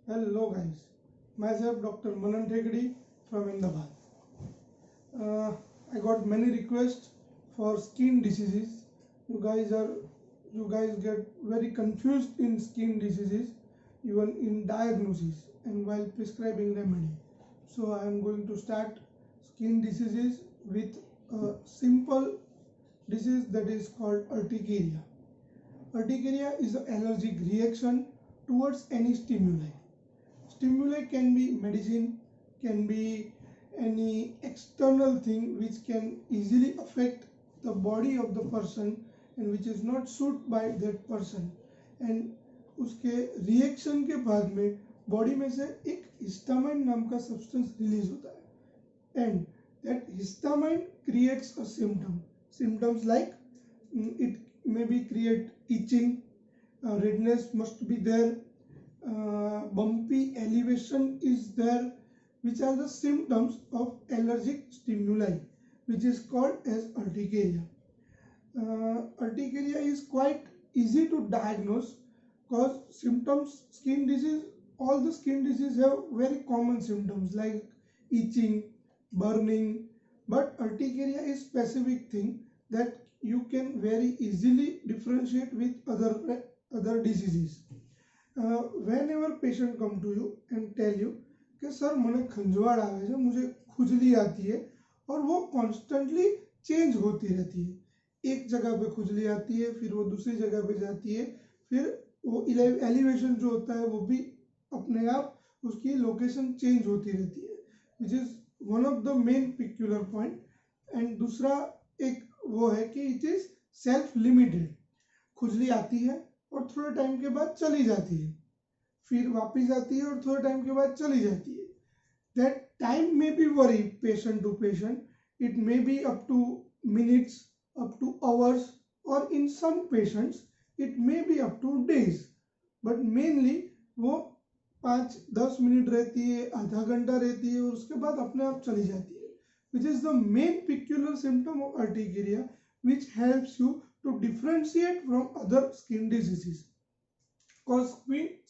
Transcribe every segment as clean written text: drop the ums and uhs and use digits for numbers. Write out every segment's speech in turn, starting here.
Hello guys, myself Dr. Manan Thegdi from Ahmedabad. I got many requests for skin diseases. You guys are you guys get very confused in skin diseases, even in diagnosis and while prescribing remedy. So I am going to start skin diseases with a simple disease that is called urticaria. Urticaria is an allergic reaction towards any stimuli. Stimuli can be medicine, can be any external thing which can easily affect the body of the person and which is not suited by that person, and उसके reaction के बाद में body में से एक histamine नाम का substance release होता है and that histamine creates a symptoms like it may be create itching, redness must be there, bumpy elevation is there, which are the symptoms of allergic stimuli, which is called as urticaria. Urticaria is quite easy to diagnose because symptoms, skin disease, all the skin disease have very common symptoms like itching, burning, but urticaria is specific thing that you can very easily differentiate with other diseases. Whenever patient come to you and tell you कि sir મને खंजवाड़ આવે છે, मुझे खुजली आती है और वो कॉन्स्टेंटली चेंज होती रहती है, एक जगह पे खुजली आती है फिर वो दूसरी जगह पे जाती है, फिर वो एलिवेशन जो होता है वो भी अपने आप उसकी लोकेशन चेंज होती रहती है, which is one of the main peculiar point. And दूसरा एक वो है कि इट इज सेल्फ लिमिटेड. खुजली आती है और थोड़े टाइम के बाद चली जाती है, फिर वापस आती है और थोड़े टाइम के बाद चली जाती है. दैट टाइम में be vary patient to patient. It may be up to minutes, up to hours, or in some patients it may be up to days. but mainly वो 5-10 मिनट रहती है, आधा घंटा रहती है और उसके बाद अपने आप चली जाती है, which is the main peculiar symptom of urticaria, which helps you to differentiate from other skin diseases. Because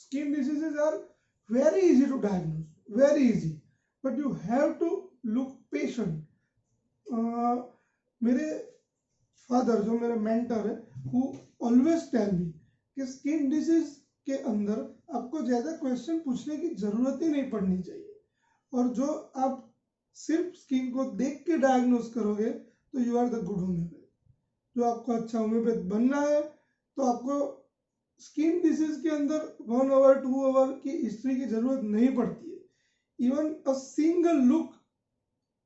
skin diseases are very easy to diagnose, very easy, but you have to look patient. मेरे father जो मेरे mentor है, who always tell me कि skin disease के अंदर आपको ज़्यादा question पूछने की ज़रूरत ही नहीं पड़नी चाहिए, और जो आप सिर्फ स्किन को देख के डायग्नोस करोगे तो you are the good homeopath. जो आपको अच्छा होम्योपैथ बनना है तो आपको स्किन डिजीज के अंदर 1 आवर 2 आवर की हिस्ट्री की ज़रूरत नहीं पड़ती है. Even a single look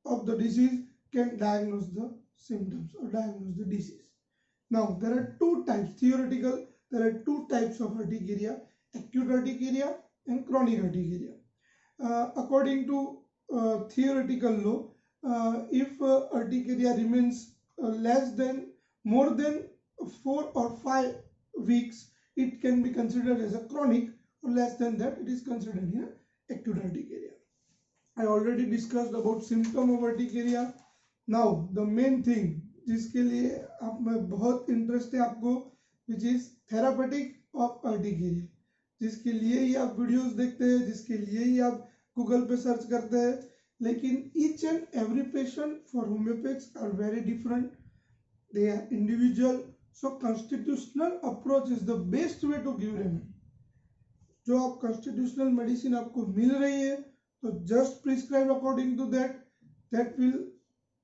of the disease can diagnose the symptoms or diagnose the disease. Now there are two types, there are two types of urticaria: acute urticaria and chronic urticaria. According to theoretical law, if urticaria remains more than 4 or 5 weeks, it can be considered as a chronic, or less than that it is considered here acute urticaria. I already discussed about symptom of urticaria. Now the main thing जिसके लिए आप में बहुत interest है आपको, which is therapeutic of urticaria, जिसके लिए ही आप वीडियोस देखते हैं, जिसके लिए ही आप गूगल पे सर्च करते हैं. लेकिन each and every patient for homeopaths are very different, they are individual, so constitutional approach is the best way to give remedy. जो आप constitutional medicine आपको मिल रही है तो just prescribe according to that. That will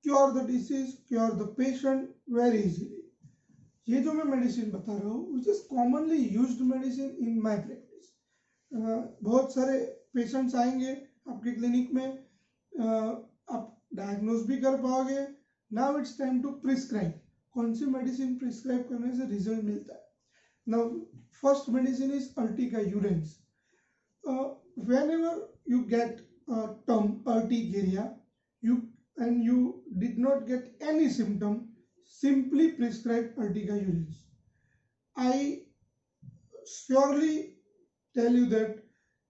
cure the disease, cure the patient very easily. ये जो मैं medicine बता रहा हूँ which is commonly used medicine in my practice. बहुत सारे पेशेंट्स आएंगे आपके क्लिनिक में, आप डायग्नोज भी कर पाओगे. Now it's time to prescribe. कौन सी मेडिसिन प्रिस्क्राइब करने से रिजल्ट मिलता है. Now first medicine is urtica urens. Whenever you get a term urticaria, you did not get any symptom, simply prescribe urtica urens. I surely tell you that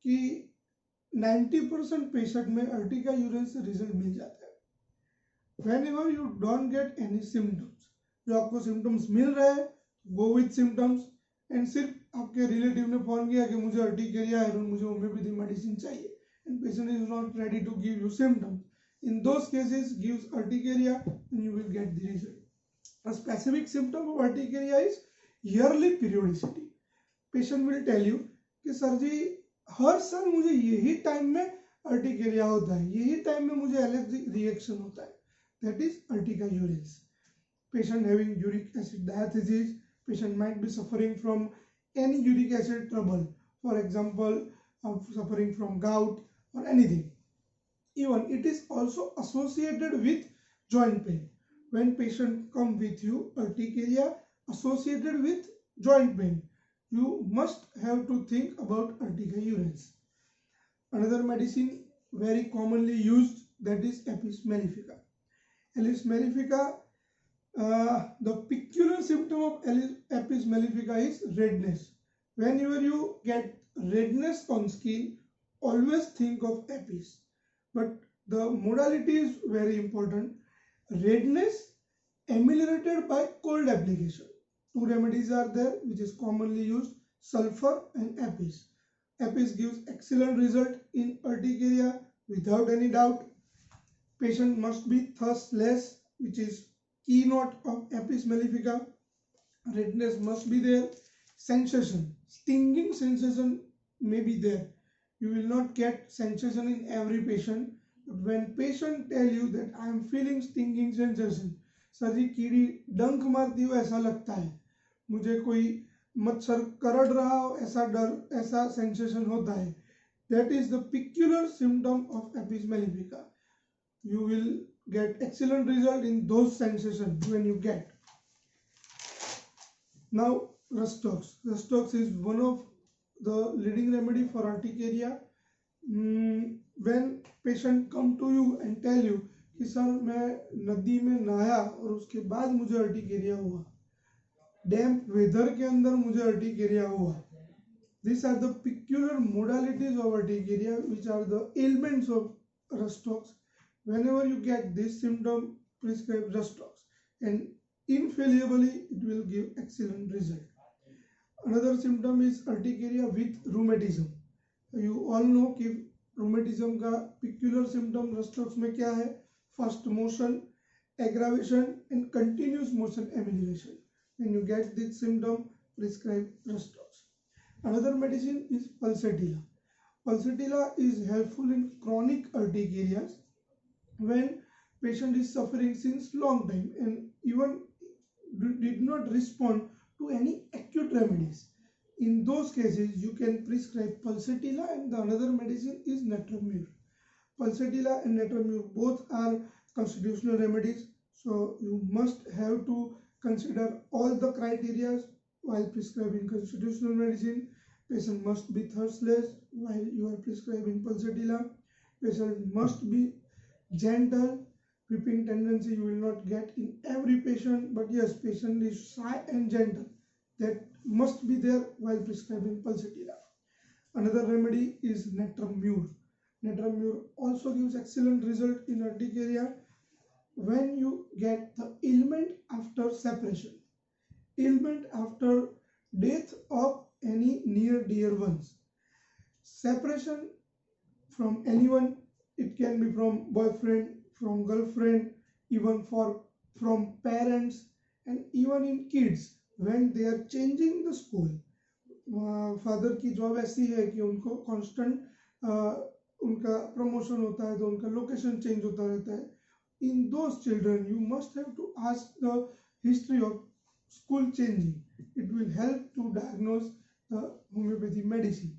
कि 90% patient में Ertiga यूरेन से result मिल जाता है. Whenever you don't get any symptoms, जो आपको symptoms मिल रहे हैं, go with symptoms. And सिर्फ आपके रिलेटिव ने फोन किया कि मुझे अर्टिकेरिया है और मुझे होम्योपैथी मेडिसिन चाहिए, and patient is not ready to give you symptoms, in those cases gives urticaria and you will get the result. A specific symptom of urticaria is yearly periodicity. Patient will tell you कि sir जी हर साल मुझे यही time में urticaria होता है, यही time में मुझे एलर्जी रिएक्शन होता है, that is urticarias. Patient having uric acid diathesis, patient might be suffering from any uric acid trouble, for example suffering from gout or anything. Even it is also associated with joint pain. When patient come with you urticaria associated with joint pain, you must have to think about urticarias. Another medicine very commonly used, that is Apis mellifica. Apis mellifica, the peculiar symptom of Apis mellifica is redness. Whenever you get redness on skin, always think of Apis. But the modality is very important. Redness ameliorated by cold application. Two remedies are there which is commonly used, sulfur and Apis. Apis gives excellent result in urticaria without any doubt. Patient must be thirstless, which is keynote of Apis mellifica. Redness must be there. Sensation, stinging sensation may be there. You will not get sensation in every patient, but when patient tell you that I am feeling stinging sensation, sir ji कीड़ी डंक मारती हो ऐसा लगता है, मुझे कोई मच्छर करड़ रहा हो ऐसा डर, ऐसा सेंसेशन होता है, that is the peculiar symptom of Apis mellifica. You will get excellent result in those sensations when you get. Now Rustox. Rustox is one of the leading remedy for urticaria. When patient come to you and tell you कि sir मैं नदी में नहाया और उसके बाद मुझे urticaria हुआ, डैम्प वेदर के अंदर मुझे अर्टिकेरिया हुआ, these are the peculiar modalities of urticaria which are the ailments of Rustox. Whenever you get this symptom, prescribe Rustox and infallibly it will give excellent result. Another symptom is urticaria with rheumatism. You all know कि rheumatism का peculiar symptom Rustox में क्या है? First motion aggravation and continuous motion amelioration. When you get this symptom, prescribe Rustox. Another medicine is Pulsatilla. Pulsatilla is helpful in chronic urticarias when patient is suffering since long time and even did not respond to any acute remedies. In those cases, you can prescribe Pulsatilla and the another medicine is Netramur. Pulsatilla and Netramur both are constitutional remedies, so you must have to consider all the criteria while prescribing constitutional medicine. Patient must be thirstless while you are prescribing Pulsatilla. Patient must be gentle. Weeping tendency you will not get in every patient, but yes, patient is shy and gentle. That must be there while prescribing Pulsatilla. Another remedy is Netramur. Netramur also gives excellent result in urticaria when you get the ailment after separation, ailment after death of any near dear ones. Separation from anyone, it can be from boyfriend, from girlfriend, even from parents, and even in kids when they are changing the school. Father की job ऐसी है कि उनको constant उनका promotion होता है तो उनका लोकेशन चेंज होता रहता है. In those children, you must have to ask the history of school changing. It will help to diagnose the homeopathy medicine.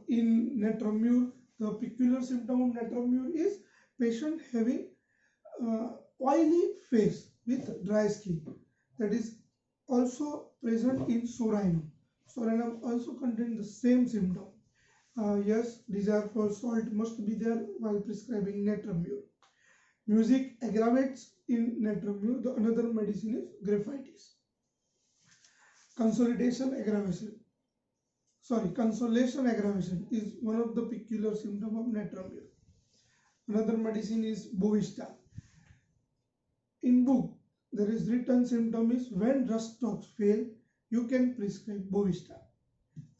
In Netramur, the peculiar symptom of Netramur is patient having oily face with dry skin. That is also present in Soranum. Soranum also contains the same symptom. Yes, desire for salt must be there while prescribing Netramur. Music aggravates in Netramur. The another medicine is Graphitis. Consolation aggravation is one of the peculiar symptom of Netramur. Another medicine is Bovista. In book, there is written symptom is when Rustox fail, you can prescribe Bovista.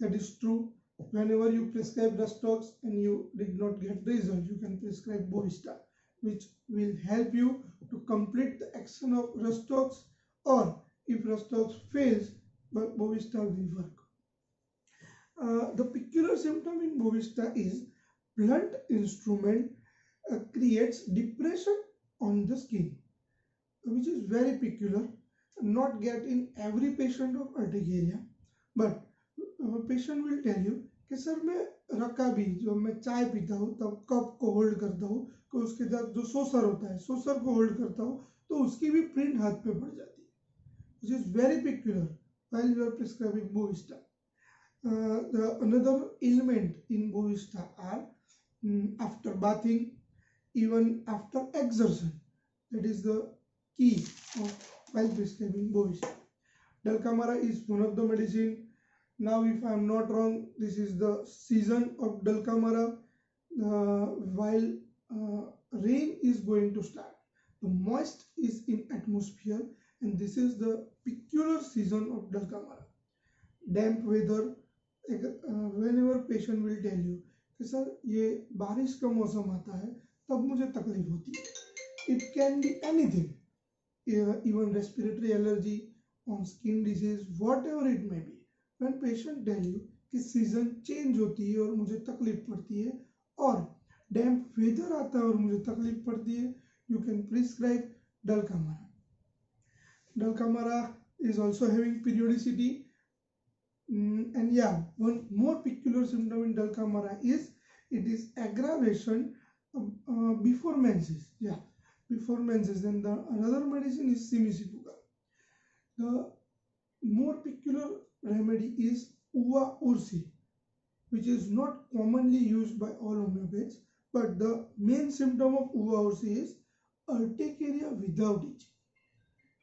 That is true. Whenever you prescribe Rustox and you did not get result, you can prescribe Bovista, which will help you to complete the action of Rustox, or if Rustox fails, but Bovista will work. The peculiar symptom in Bovista is blunt instrument creates depression on the skin, which is very peculiar. Not get in every patient of urticaria, but patient will tell you कि sir मैं रकाबी जो मैं चाय पीता हूँ तब cup को होल्ड करता हूँ कि उसके साथ जो सोसर होता है सोसर को होल्ड करता हूँ तो उसकी भी प्रिंट हाथ पे पड़ जाती है, which is very peculiar while you are prescribing Bovista. The another ailment in Bovista are after bathing, even after exertion. That is the key of while prescribing Bovista. Dulcamara is one of the medicine. Now, if I am not wrong, this is the season of Dulcamara. While rain is going to start, the moist is in atmosphere, and this is the peculiar season of Dulcamara. Damp weather, whenever patient will tell you कि sir ये बारिश का मौसम आता है तब मुझे तकलीफ होती है. It can be anything, even respiratory allergy, on skin disease, whatever it may be. When patient tell you कि सीजन चेंज होती है और मुझे तकलीफ पड़ती है, और डैम्प वेदर आता है और मुझे तकलीफ पड़ती है, you can prescribe Dulcamara. Dulcamara is also having periodicity. And yeah, one more peculiar symptom in Dulcamara is it is aggravation before menses. Yeah, before menses. Then the another medicine is Simisipuka. The more peculiar remedy is Uva Ursi, which is not commonly used by all homeopaths, but the main symptom of Uva Ursi is urticaria without itching.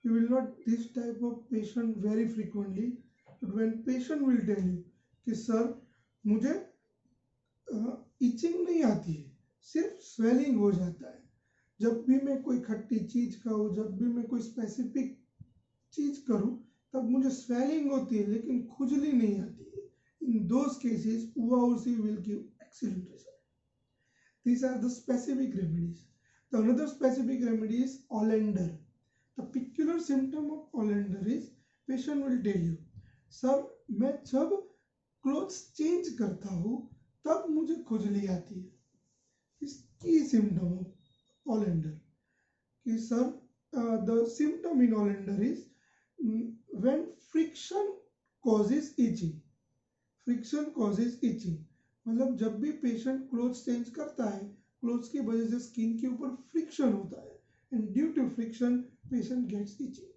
You will not this type of patient very frequently, but when patient will tell you कि sir मुझे etching नहीं आती है, सिर्फ swelling हो जाता है, जब भी मैं कोई खट्टी चीज खाऊं, जब भी मैं कोई स्पेसिफिक चीज करूं तब मुझे स्वेलिंग होती है लेकिन खुजली नहीं आती है. In those cases, Uva Ursi will give excellent result. These are the specific remedies. The another specific remedy is Olander. The peculiar symptom of Olander is patient will tell you, sir मैं जब clothes change करता हूँ तब मुझे खुजली आती है. इसकी symptom of Olander कि sir the symptom in Olander is when friction causes itching. Friction causes itching, मतलब जब भी पेशेंट क्लोथ्स चेंज करता है, क्लोथ्स की वजह से स्किन के ऊपर फ्रिक्शन होता है, and due to friction patient gets itching.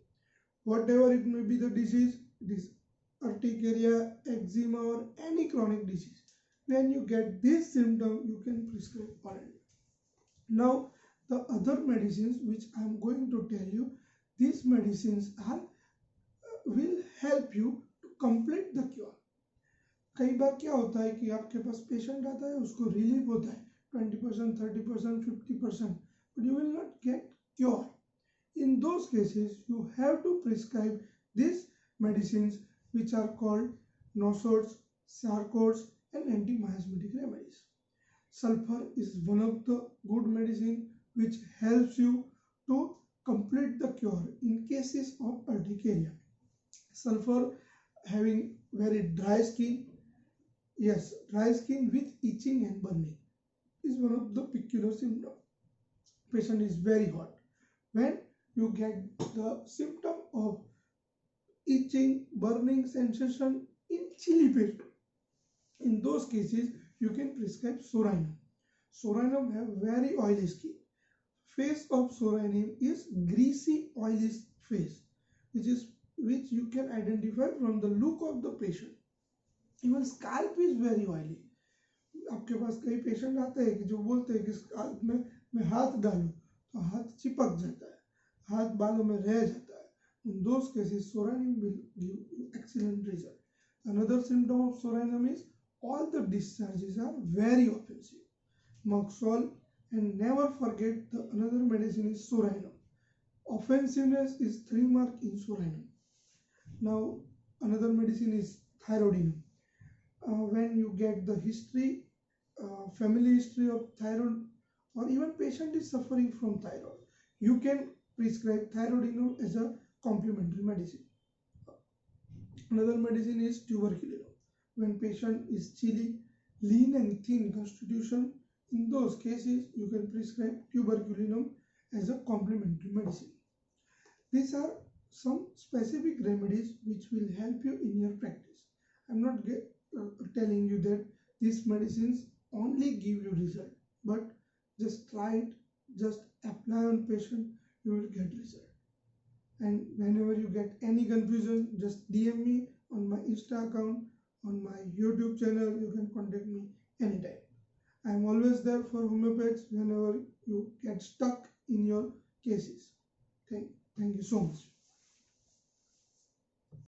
Whatever it may be the disease, it is urticaria, eczema or any chronic disease. When you get this symptom, you can prescribe Olander. Now, the other medicines which I am going to tell you, these medicines are will help you to complete the cure. कई बार क्या होता है कि आपके पास patient आता है, उसको relief होता है 20%, 30%, 50%, but you will not get cure. In those cases, you have to prescribe these medicines which are called nosodes, sarcodes, and antimiasmatic remedies. Sulfur is one of the good medicine which helps you to complete the cure in cases of urticaria. Sulfur having very dry skin, yes, dry skin with itching and burning is one of the peculiar symptoms. Patient is very hot. When you get the symptom of itching, burning sensation in chilly patient, in those cases you can prescribe Soranum. Soranum have very oily skin. Face of Soranum is greasy, oily face, which you can identify from the look of the patient. Even scalp is very oily. आपके पास कई patient आते हैं कि जो बोलते हैं कि scalp में मैं हाथ डालूं तो हाथ चिपक जाता है, हाथ बालों में रह जाता है. In those cases, Soranum will give you excellent result. Another symptom of Soranum is all the discharges are very offensive. Moxol, and never forget the another medicine is Soranum. Offensiveness is 3 mark in Soranum. Now, another medicine is thyroidinum. When you get the history, family history of thyroid, or even patient is suffering from thyroid, you can prescribe thyroidinum as a complementary medicine. Another medicine is tuberculinum. When patient is chilly, lean and thin constitution, in those cases you can prescribe tuberculinum as a complementary medicine. These are some specific remedies which will help you in your practice. I'm not telling you that these medicines only give you result, but just try it, just apply on patient, you will get result. And whenever you get any confusion, just DM me on my Insta account, on my YouTube channel. You can contact me anytime. I am always there for homeopaths whenever you get stuck in your cases. Thank you so much.